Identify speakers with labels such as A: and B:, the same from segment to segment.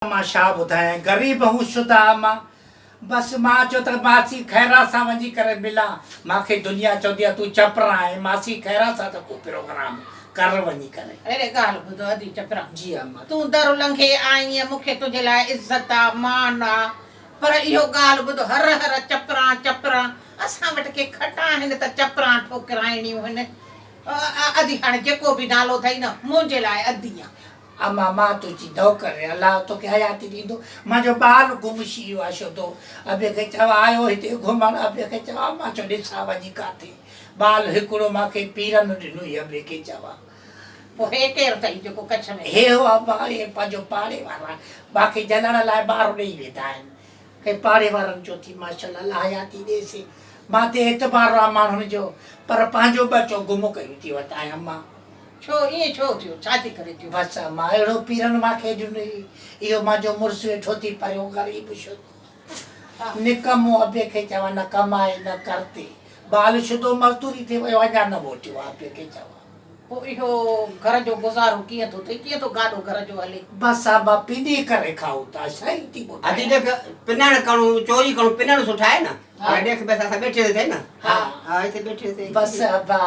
A: मां छा ॿुधायां ग़रीब हूं शुदा मां बस मां चयो त मासी खैरा सां वञी करे मिलां मूंखे दुनिया चवंदी आहे तूं चपरा आहे मासी खैरा सां त को प्रोग्राम कर वञी करे
B: अरे ॻाल्हि ॿुधो अदी चपरा
A: जी अम्मा
B: तूं दर लंघे आई आहीं मूंखे तुंहिंजे लाइ इज़त आहे मान आहे पर इहो ॻाल्हि ॿुधो हर हर चपरा चपरा असां वटि के खटा आहिनि त चपरा ठोकराइणियूं आहिनि अदी हाणे जेको बि नालो अथई न मुंहिंजे लाइ अदी आहे
A: अम्मा मां तुंहिंजी नौकर अलाह तोखे हयाती ॾींदो मुंहिंजो ॿारु गुमशी वियो आहे छो तो अबे खे चवां आयो हिते घुमण अबे खे चवां मां चयो ॾिसां वञी काथे ॿारु हिकिड़ो मूंखे पीरनि ॾिनो अबे खे चवां
B: पोइ हे केरु अथई जेको कच्छ में
A: हे अम्मा हे पंहिंजो पाड़े वारा बाक़ी जलण लाइ ॿार ॾेई वेंदा आहिनि हे पाड़े वारनि जो थी माशाल्लाह अलाह हयाती ॾेसि मां ते एतबार आहे माण्हुनि जो पर पंहिंजो बचो गुम कयूं थी वठां अम्मा
B: छो ईअं छो थियो छा थी करे थियो
A: बसि मां अहिड़ो पीरनि मूंखे ॾिनो इहो मुंहिंजो मुड़ुसु वेठो थी पियो ग़रीब छो निकमो अबे खे चवां न कमाए न करते बाल शुदो मज़दूरी थी वियो अञा न मोटियो आहे अबे खे चवां
B: पोइ इहो घर जो गुज़ारो कीअं थो थिए कीअं थो गाॾो घर जो हले
A: बसि अम्मा पिनी करे खाऊं था सही थी
C: अदी देख पिनण करूं चोरी करूं पिनण सुठा आहे न हाणे देख बस असां बैठे थे न
A: हा
C: हा हिते बैठे थे
A: बसि अब्बा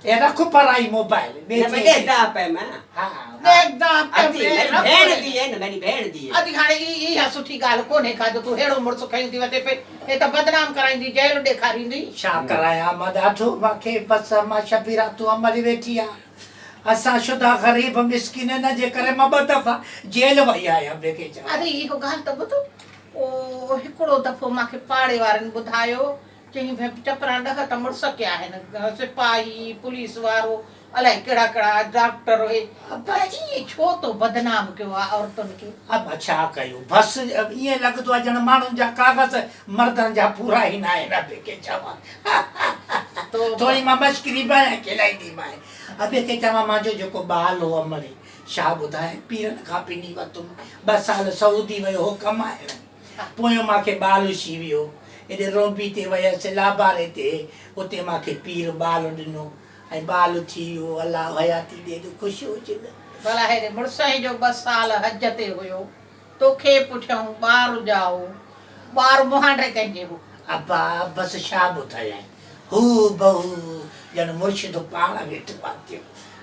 A: ए रखो पराई मोबाइल
C: देखदा पे मैं
A: हा
B: देखदा
C: अदी मेरी भेण दी है न मेरी भेण दी है
B: अदी हाणे इहा सुठी ॻाल्हि कोन्हे का जो तूं अहिड़ो मुड़ुसु खईं थी वठे पई हे त बदनाम कराईंदी जेल ॾेखारींदी
A: छा करायां मां ॾाढो मूंखे बसि मां शबीरा तूं अमरी वेठी आहे असां शुदा ग़रीब मिसकिन न जे करे मां 2 दफ़ा जेल वई आहियां ॿिए खे चवां
B: अरे इहो ॻाल्हि त ॿुधो ओ हिकिड़ो दफ़ो मूंखे पाड़े वारनि ॿुधायो चई भई चपरा 10 त मुड़ुस कया आहिनि सिपाही पुलिस वारो अलाए कहिड़ा कहिड़ा डॉक्टर हुए पर ईअं छो तो बदनाम कयो आहे औरतुनि खे
A: अब छा कयूं बसि ईअं लॻंदो आहे ॼण माण्हुनि जा कागज़ मर्दनि जा पूरा ई न आहिनि ॿिए खे चवां थोरी मां मश्करी बि आहियां खिलाईंदीमांइ अबे खे चवां मुंहिंजो जेको ॿाल हो अमरे छा ॿुधाए पीरनि खां पिनी वरितुमि 2 साल सऊदी वियो हो कमाइण पोयों मूंखे ॿाल शी वियो एॾे रोबी ते वियसि लाबारे ते उते मूंखे पीर ॿाल ॾिनो ऐं ॿाल थी वियो अलाह हयाती ॾे ख़ुशि हुजे न
B: भला हेॾे मुड़ुसई जो 2 साल हज ते हुयो तोखे पुठियां ॿार ॼाओ ॿार मुहांडे कंहिंजे हो
A: अब्बा बसि छा ॿुधायां हू बहू ॼण मुर्शिद पाण वेठो आहे थियो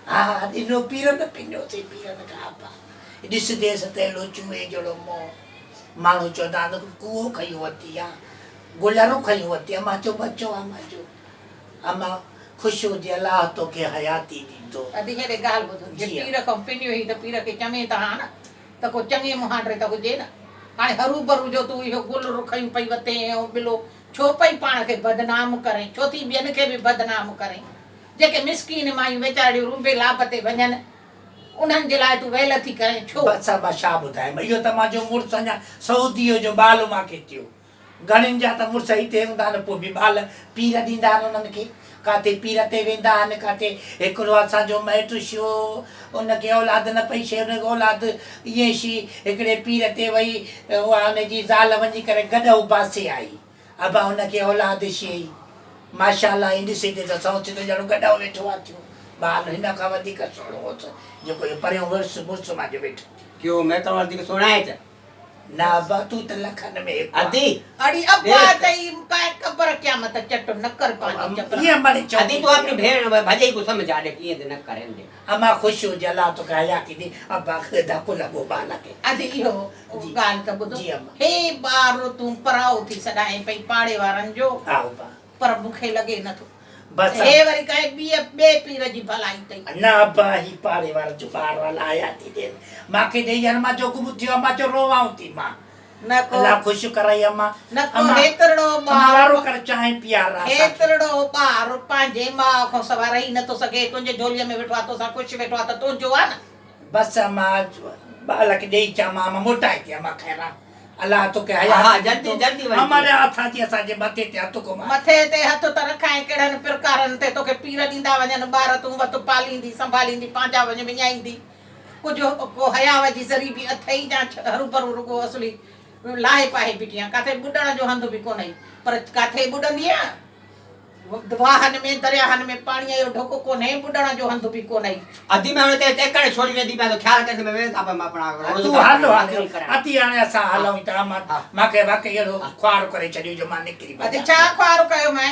A: हा ॾिनो पीरनि पिनियोसीं पीरनि खां अब्बा ॾिसंदेसि त अहिड़ो चूहे जहिड़ो मोह माण्हू चवंदा आहिनि कूओ खयूं वरिती आहे गुलरूं खयूं वरिती आहे मां चयो बचो आहे मुंहिंजो अम्मा ख़ुशि हुजे अलाह तोखे हयाती ॾींदो
B: अदी हेॾे ॻाल्हि ॿुधो जे पीर खां पिनियो ई त पीर खे चवे त हा न त को चङे मुहांडे त हुजे न हाणे हरू भरू जो तूं इहो गुल रुखयूं पई वते ऐं बिलो छो पई पाण खे बदनाम करे छो थी ॿियनि खे बि बदनाम करे जेके मिसकीन मायूं वीचारियूं रूबे लाभ ते वञनि उन्हनि जे लाइ तूं वेल थी करे छो
A: बसि मां छा ॿुधायां इहो त मुंहिंजो मुड़ुसु अञा सऊदीअ जो ॿाल मूंखे थियो घणनि जा त मुड़ुस हिते हूंदा आहिनि पोइ बि ॿाल पीर ॾींदा आहिनि उन्हनि खे काथे पीर ते वेंदा आहिनि काथे हिकिड़ो असांजो माइटु छो उनखे औलाद न पई शइ उनखे औलाद ईअं शी हिकिड़े पीर ते वई उहा हुनजी ज़ाल वञी करे गॾु बासे आई अबा हुनखे औलाद शइ माशाल्लाह ई ॾिसे ते त सोच त ॼणो गॾु वेठो आहे थियो ॿार हिन खां वधीक सुहिणो होसि जेको इहो परियों मुड़ुसु मुंहिंजो वेठो
C: क्यों मैं तो वधीक सुणाए त
A: न अब्बा तूं त लखनि में
C: अदी
B: अड़ी अब्बा तई काय कबर क़यामत चट न कर पानी चपरा
A: ईअं मरे चओ
C: अदी तो अपनी भेण भजे को समझ आडे किए न करें दे
A: अम्मा ख़ुशि हुजे अलाह तोखे हयाती ॾे अब्बा खे धकु लॻो ॿार खे
B: अदी इहो ॻाल्हि त ॿुधो
A: जी अम्मा
B: हे ॿार तूं पराओ थी सॾाए पई पाड़े वारनि जो
A: हा अब्बा
B: पर मूंखे लॻे नथो
A: बसि
B: हे वरी काई ॿिए पीर जी भलाई अथई
A: न अब्बा ही पाड़े वारनि जो ॿार अलाह हयाती ॾे मूंखे ॾेई हाणे मां जो गुम थियो मां चयो रोवां थी मां
B: न को
A: अलाह ख़ुशि कराई अम्मा
B: न को हेतिरो ॿार
A: वारो कर चाहे प्यार
B: हेतिरो ॿार पंहिंजे माउ खां सवाइ रही नथो सघे तुंहिंजे झोलीअ में वेठो आहे तोसां ख़ुशि वेठो आहे त तुंहिंजो आहे न
A: बसि मां ॿार खे ॾेई अचां मां मोटाए थी अम्मा खैरा अलाह तोखे
C: हा
A: हयाती
C: जल्दी जल्दी वञ
A: हमारे हथां जी असांजे मथे ते हथ को
B: मथे ते हथ त रखाए कहिड़नि प्रकारनि ते तोखे पीर ॾींदा वञनि ॿार तूं वटि पालींदी संभालींदी पंहिंजा वञ विञाईंदी कुझु को हयाव जी ज़री बि अथई जा हरू भरू रुगो असली लाहे पाहे बीठी आहियां किथे ॿुॾण जो हंधु बि कोन्हे पर किथे ॿुॾंदी आहे वाहन में दरियाहन में पाणी जो ढोको कोन्हे बुॾण जो हंधु बि कोन्हे
C: अधी में हुते टेकण छोड़ी वेंदी पिया तो ख्याल करे मैं था मैं अपना
A: तूं हलो अति हाणे असां हलूं था मांखे वाकई अहिड़ो ख्वार करे छॾियो जो मां निकिरी
B: अॼु छा ख्वार कयो मैं